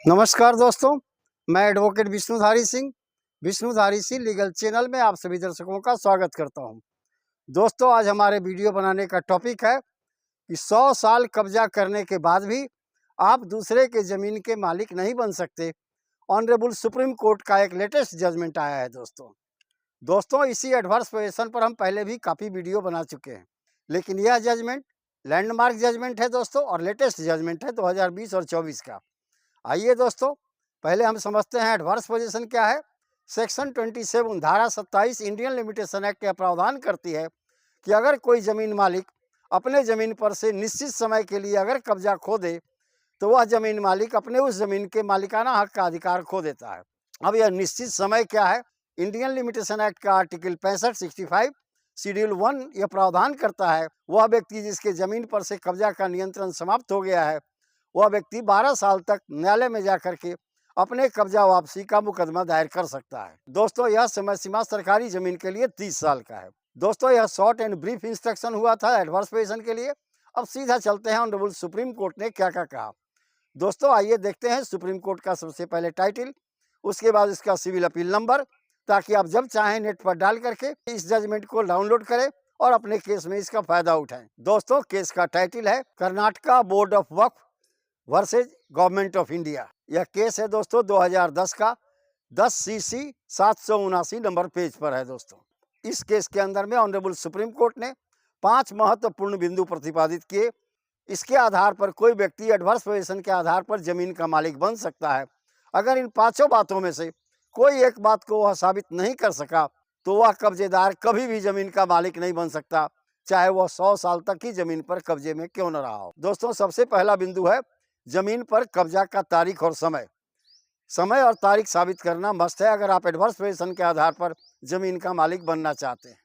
नमस्कार दोस्तों, मैं advocate Vishnudhari Singh legal channel में आप सभी दर्शकों का स्वागत करता हूं। दोस्तों, आज हमारे वीडियो बनाने का टॉपिक है कि 100 साल कब्जा करने के बाद भी आप दूसरे के ज़मीन के मालिक नहीं बन सकते। ऑनरेबल सुप्रीम कोर्ट का एक लेटेस्ट जजमेंट आया है दोस्तों, इसी एडवर्स पोजीशन पर हम पहले भी काफ़ी वीडियो बना चुके हैं, लेकिन यह जजमेंट लैंडमार्क जजमेंट है दोस्तों, और लेटेस्ट जजमेंट है 2020 और 24 का। आइए दोस्तों, पहले हम समझते हैं एडवर्स पोजीशन क्या है। सेक्शन 27 धारा 27 इंडियन लिमिटेशन एक्ट का प्रावधान करती है कि अगर कोई ज़मीन मालिक अपने ज़मीन पर से निश्चित समय के लिए अगर कब्जा खो दे तो वह ज़मीन मालिक अपने उस ज़मीन के मालिकाना हक का अधिकार खो देता है। अब यह निश्चित समय क्या है? इंडियन लिमिटेशन एक्ट का आर्टिकल 65 शेड्यूल 1 यह प्रावधान करता है वह व्यक्ति जिसके ज़मीन पर से कब्जा का नियंत्रण समाप्त हो गया है, वह व्यक्ति 12 साल तक न्यायालय में जाकर के अपने कब्जा वापसी का मुकदमा दायर कर सकता है। दोस्तों, यह समय सीमा सरकारी जमीन के लिए 30 साल का है। दोस्तों, यह शॉर्ट एंड ब्रीफ इंस्ट्रक्शन हुआ था एडवर्स पोजीशन के लिए। अब सीधा चलते हैं ऑनरेबल सुप्रीम कोर्ट ने क्या क्या कहा। दोस्तों, आइए देखते हैं सुप्रीम कोर्ट का सबसे पहले टाइटल, उसके बाद इसका सिविल अपील नंबर, ताकि आप जब चाहें नेट पर डाल करके इस जजमेंट को डाउनलोड करें और अपने केस में इसका फायदा उठाएं। दोस्तों, केस का टाइटल है Karnataka board of Waqf versus government of India. यह केस है दोस्तों 2010 का 10 CC 779 नंबर पेज पर है। दोस्तों, इस केस के अंदर में ऑनरेबल सुप्रीम कोर्ट ने 5 महत्वपूर्ण बिंदु प्रतिपादित किए। इसके आधार पर कोई व्यक्ति एडवर्स पोजीशन के आधार पर जमीन का मालिक बन सकता है। अगर इन 5 बातों में से कोई एक बात को वह साबित नहीं कर सका तो वह कब्जेदार कभी भी जमीन का मालिक नहीं बन सकता, चाहे वह 100 साल तक ही जमीन पर कब्जे में क्यों न रहा हो। दोस्तों, सबसे पहला बिंदु है जमीन पर कब्जा का तारीख और समय और तारीख साबित करना मस्ट है अगर आप एडवर्स पोजीशन के आधार पर जमीन का मालिक बनना चाहते हैं।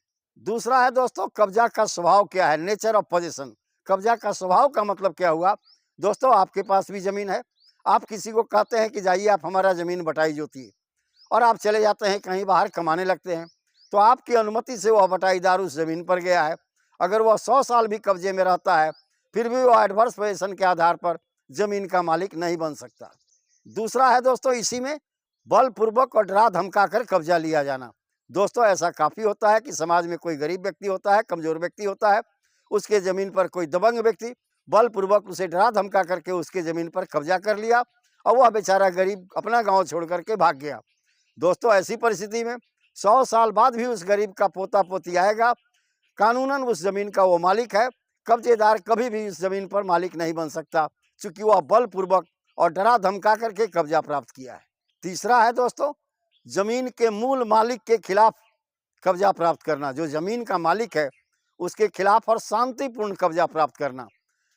दूसरा है दोस्तों, कब्जा का स्वभाव क्या है, नेचर ऑफ पोजीशन। कब्जा का स्वभाव का मतलब क्या हुआ? दोस्तों, आपके पास भी जमीन है, आप किसी को कहते हैं कि जाइए आप हमारा जमीन बटाई जोतिए, और आप चले जाते हैं कहीं बाहर कमाने लगते हैं, तो आपकी अनुमति से वह बटाईदार उस जमीन पर गया है। अगर वह 100 साल भी कब्जे में रहता है फिर भी वह एडवर्स पोजीशन के आधार पर जमीन का मालिक नहीं बन सकता। दूसरा है दोस्तों, इसी में बलपूर्वक और डरा धमका कर कब्जा लिया जाना। दोस्तों, ऐसा काफ़ी होता है कि समाज में कोई गरीब व्यक्ति होता है, कमज़ोर व्यक्ति होता है, उसके ज़मीन पर कोई दबंग व्यक्ति बलपूर्वक उसे डरा धमका करके उसके ज़मीन पर कब्जा कर लिया और वह बेचारा गरीब अपना गाँव छोड़ करके भाग गया। दोस्तों, ऐसी परिस्थिति में 100 साल बाद भी उस गरीब का पोता पोती आएगा, कानूनन उस ज़मीन का वो मालिक है। कब्जेदार कभी भी इस ज़मीन पर मालिक नहीं बन सकता, चूँकि वह बलपूर्वक और डरा धमका करके कब्जा प्राप्त किया है। तीसरा है दोस्तों, जमीन के मूल मालिक के खिलाफ कब्जा प्राप्त करना। जो जमीन का मालिक है उसके खिलाफ और शांतिपूर्ण कब्जा प्राप्त करना,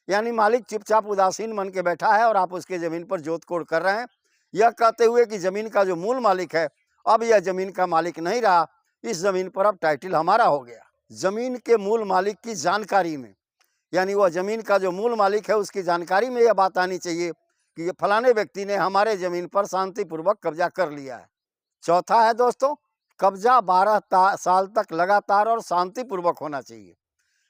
यानी मालिक चुपचाप उदासीन मन के बैठा है और आप उसके जमीन पर जोत कोड़ कर रहे हैं, यह कहते हुए कि जमीन का जो मूल मालिक है अब यह जमीन का मालिक नहीं रहा, इस जमीन पर अब टाइटल हमारा हो गया। जमीन के मूल मालिक की जानकारी में, यानी वह जमीन का जो मूल मालिक है उसकी जानकारी में यह बात आनी चाहिए कि ये फलाने व्यक्ति ने हमारे जमीन पर शांतिपूर्वक कब्जा कर लिया है। चौथा है दोस्तों, कब्जा 12 साल तक लगातार और शांतिपूर्वक होना चाहिए।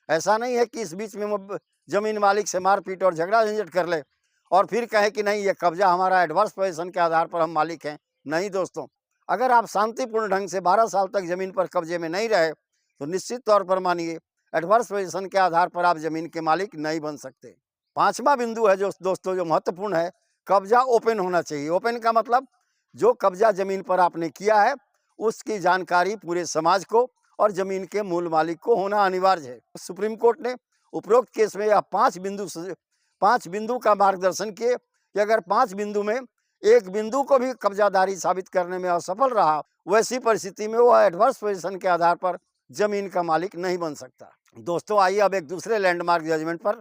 ऐसा नहीं है कि इस बीच में वो जमीन मालिक से मारपीट और झगड़ा झंझट कर ले और फिर कहे कि नहीं ये कब्जा हमारा एडवर्स पोजीशन के आधार पर हम मालिक हैं। नहीं दोस्तों, अगर आप शांतिपूर्ण ढंग से 12 साल तक जमीन पर कब्जे में नहीं रहे तो निश्चित तौर पर मानिए एडवर्स पोजीशन के आधार पर आप जमीन के मालिक नहीं बन सकते। 5वां बिंदु है जो दोस्तों जो महत्वपूर्ण है, कब्जा ओपन होना चाहिए। ओपन का मतलब जो कब्जा जमीन पर आपने किया है उसकी जानकारी पूरे समाज को और जमीन के मूल मालिक को होना अनिवार्य है। सुप्रीम कोर्ट ने उपरोक्त केस में यह 5 बिंदु का मार्गदर्शन किए कि अगर 5 बिंदु में एक बिंदु को भी कब्जादारी साबित करने में असफल रहा, वैसी परिस्थिति में वह एडवर्स पोजीशन के आधार पर जमीन का मालिक नहीं बन सकता। दोस्तों, आइए अब एक दूसरे लैंडमार्क जजमेंट पर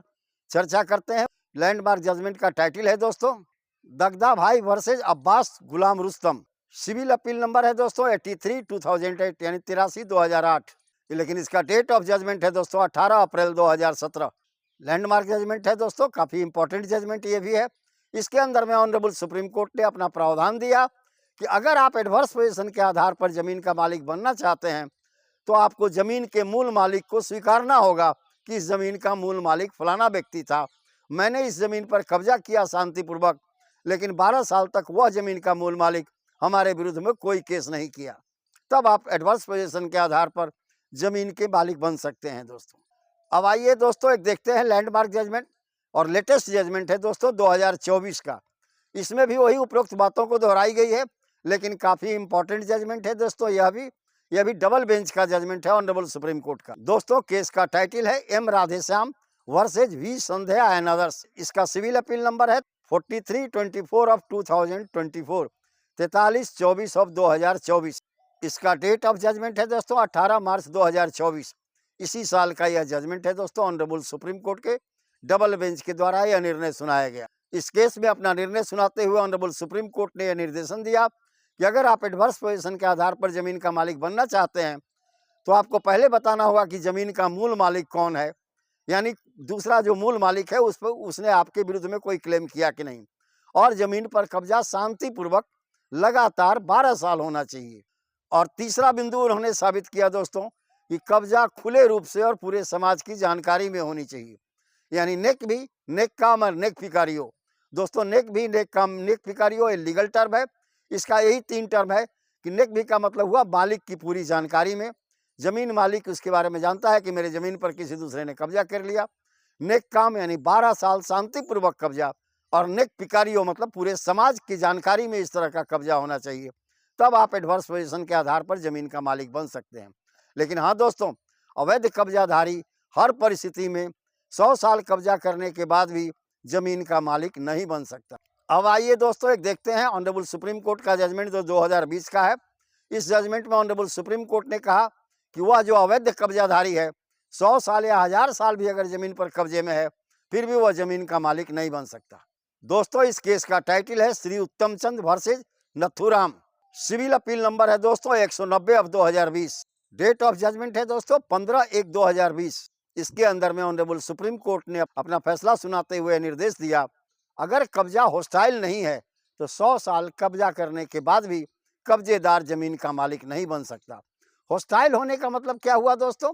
चर्चा करते हैं। लैंडमार्क जजमेंट का टाइटल है दोस्तों दगदा भाई वर्सेज अब्बास गुलाम रुस्तम। सिविल अपील नंबर है दोस्तों 83 2008, यानी 83 2008, लेकिन इसका डेट ऑफ जजमेंट है दोस्तों 18 अप्रैल 2017। लैंडमार्क जजमेंट है दोस्तों, काफ़ी इंपॉर्टेंट जजमेंट ये भी है। इसके अंदर में ऑनरेबल सुप्रीम कोर्ट ने अपना प्रावधान दिया कि अगर आप एडवर्स पोजीशन के आधार पर जमीन का मालिक बनना चाहते हैं तो आपको जमीन के मूल मालिक को स्वीकारना होगा कि इस जमीन का मूल मालिक फलाना व्यक्ति था, मैंने इस जमीन पर कब्जा किया शांतिपूर्वक, लेकिन 12 साल तक वह जमीन का मूल मालिक हमारे विरुद्ध में कोई केस नहीं किया, तब आप एडवर्स पोजीशन के आधार पर जमीन के मालिक बन सकते हैं दोस्तों। अब आइए दोस्तों एक देखते हैं लैंडमार्क जजमेंट, और लेटेस्ट जजमेंट है दोस्तों 2024 का। इसमें भी वही उपरोक्त बातों को दोहराई गई है, लेकिन काफ़ी इंपॉर्टेंट जजमेंट है दोस्तों। यह भी डबल बेंच का जजमेंट है ऑनरेबल सुप्रीम कोर्ट का। दोस्तों केस का टाइटल है M Radheshyam versus V Sandhya and others. इसका सिविल अपील नंबर है 4324 ऑफ 2024, 4324 ऑफ 2024। इसका डेट ऑफ जजमेंट है दोस्तों 18 मार्च 2024। इसी साल का यह जजमेंट है दोस्तों ऑनरेबल सुप्रीम कोर्ट के डबल बेंच के द्वारा यह निर्णय सुनाया गया। इस केस में अपना निर्णय सुनाते हुए ऑनरेबल सुप्रीम कोर्ट ने यह निर्देशन दिया कि अगर आप एडवर्स पोजीशन के आधार पर जमीन का मालिक बनना चाहते हैं तो आपको पहले बताना होगा कि जमीन का मूल मालिक कौन है, यानी दूसरा जो मूल मालिक है उस पर उसने आपके विरुद्ध में कोई क्लेम किया कि नहीं, और जमीन पर कब्जा शांतिपूर्वक लगातार 12 साल होना चाहिए। और तीसरा बिंदु उन्होंने साबित किया दोस्तों कि कब्जा खुले रूप से और पूरे समाज की जानकारी में होनी चाहिए, यानी नेक भी, नेक काम और नेक पिकारियो। दोस्तों नेक भी, नेक काम, नेक पिकारियो ये लीगल टर्म है। इसका यही 3 टर्म है कि नेक भी का मतलब हुआ मालिक की पूरी जानकारी में, जमीन मालिक उसके बारे में जानता है कि मेरे जमीन पर किसी दूसरे ने कब्जा कर लिया। नेक काम यानी 12 साल शांतिपूर्वक कब्जा, और नेक पिकारियो मतलब पूरे समाज की जानकारी में इस तरह का कब्जा होना चाहिए, तब आप एडवर्स पोजीशन के आधार पर जमीन का मालिक बन सकते हैं। लेकिन हाँ दोस्तों, अवैध कब्जाधारी हर परिस्थिति में 100 साल कब्जा करने के बाद भी जमीन का मालिक नहीं बन सकता। अब आइए दोस्तों एक देखते हैं ऑनरेबल सुप्रीम कोर्ट का जजमेंट जो 2020 का है। इस जजमेंट में ऑनरेबल सुप्रीम कोर्ट ने कहा कि वह जो अवैध कब्जाधारी है 100 साल या 1000 साल भी अगर जमीन पर कब्जे में है, फिर भी वह जमीन का मालिक नहीं बन सकता। दोस्तों इस केस का टाइटल है Shri Uttam Chand versus Nathuram. Civil appeal number है दोस्तों 190 ऑफ 2020। डेट ऑफ जजमेंट है दोस्तों 15/1/2020। इसके अंदर में ऑनरेबल सुप्रीम कोर्ट ने अपना फैसला सुनाते हुए निर्देश दिया, अगर कब्जा होस्टाइल नहीं है तो 100 साल कब्जा करने के बाद भी कब्जेदार जमीन का मालिक नहीं बन सकता। होस्टाइल होने का मतलब क्या हुआ दोस्तों?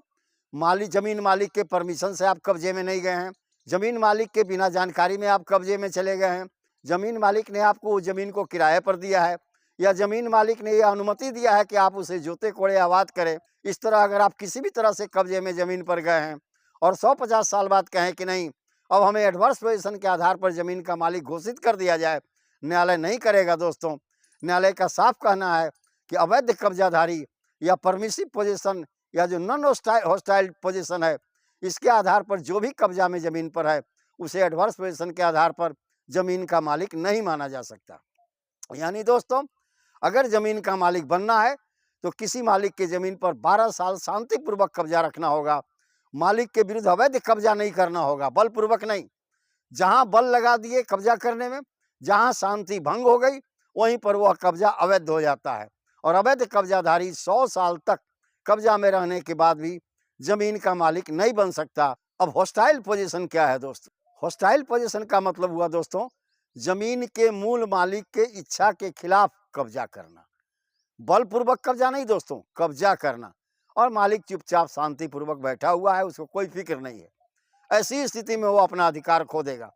जमीन मालिक के परमिशन से आप कब्जे में नहीं गए हैं, जमीन मालिक के बिना जानकारी में आप कब्जे में चले गए हैं, जमीन मालिक ने आपको उस जमीन को किराए पर दिया है, या जमीन मालिक ने यह अनुमति दिया है कि आप उसे जोते कोड़े आबाद करें। इस तरह अगर आप किसी भी तरह से कब्जे में जमीन पर गए हैं और 150 साल बाद कहें कि नहीं अब हमें एडवर्स पोजीशन के आधार पर जमीन का मालिक घोषित कर दिया जाए, न्यायालय नहीं करेगा दोस्तों। न्यायालय का साफ कहना है कि अवैध कब्जाधारी या परमिसिव पोजीशन या जो नॉन होस्टाइल पोजीशन है, इसके आधार पर जो भी कब्जा में जमीन पर है उसे एडवर्स पोजीशन के आधार पर जमीन का मालिक नहीं माना जा सकता। यानी दोस्तों अगर जमीन का मालिक बनना है तो किसी मालिक के जमीन पर 12 साल शांतिपूर्वक कब्जा रखना होगा, मालिक के विरुद्ध अवैध कब्जा नहीं करना होगा, बलपूर्वक नहीं। जहां बल लगा दिए कब्जा करने में, जहां शांति भंग हो गई वहीं पर वह कब्जा अवैध हो जाता है, और अवैध कब्जाधारी 100 साल तक कब्जा में रहने के बाद भी जमीन का मालिक नहीं बन सकता। अब होस्टाइल पोजीशन क्या है दोस्तों? होस्टाइल पोजीशन का मतलब हुआ दोस्तों जमीन के मूल मालिक के इच्छा के खिलाफ कब्जा करना, बलपूर्वक कब्जा नहीं दोस्तों, कब्जा करना, और मालिक चुपचाप शांतिपूर्वक बैठा हुआ है, उसको कोई फिक्र नहीं है। ऐसी स्थिति में वो अपना अधिकार खो देगा।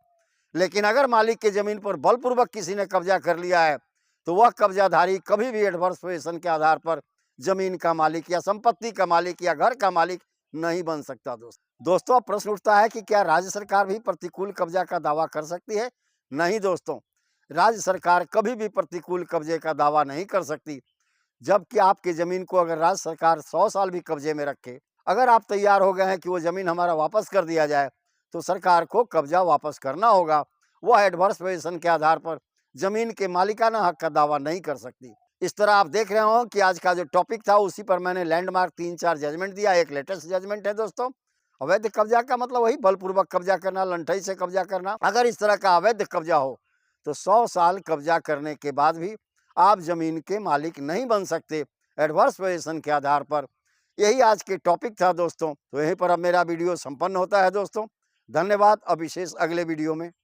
लेकिन अगर मालिक के जमीन पर बलपूर्वक किसी ने कब्जा कर लिया है तो वह कब्जाधारी कभी भी एडवर्स पोजीशन के आधार पर जमीन का मालिक या संपत्ति का मालिक या घर का मालिक नहीं बन सकता। दोस्तों अब प्रश्न उठता है कि क्या राज्य सरकार भी प्रतिकूल कब्जा का दावा कर सकती है? नहीं दोस्तों, राज्य सरकार कभी भी प्रतिकूल कब्जे का दावा नहीं कर सकती। जबकि आपकी जमीन को अगर राज्य सरकार 100 साल भी कब्जे में रखे, अगर आप तैयार हो गए हैं कि वो जमीन हमारा वापस कर दिया जाए, तो सरकार को कब्जा वापस करना होगा। वह एडवर्स पोजीशन के आधार पर जमीन के मालिकाना हक का दावा नहीं कर सकती। इस तरह आप देख रहे हो कि आज का जो टॉपिक था उसी पर मैंने लैंडमार्क 3-4 जजमेंट दिया। एक लेटेस्ट जजमेंट है दोस्तों, अवैध कब्जा का मतलब वही बलपूर्वक कब्जा करना, लंठई से कब्जा करना। अगर इस तरह का अवैध कब्जा हो तो 100 साल कब्जा करने के बाद भी आप जमीन के मालिक नहीं बन सकते एडवर्स पोजीशन के आधार पर। यही आज के टॉपिक था दोस्तों। तो यहीं पर अब मेरा वीडियो संपन्न होता है दोस्तों। धन्यवाद। अब विशेष अगले वीडियो में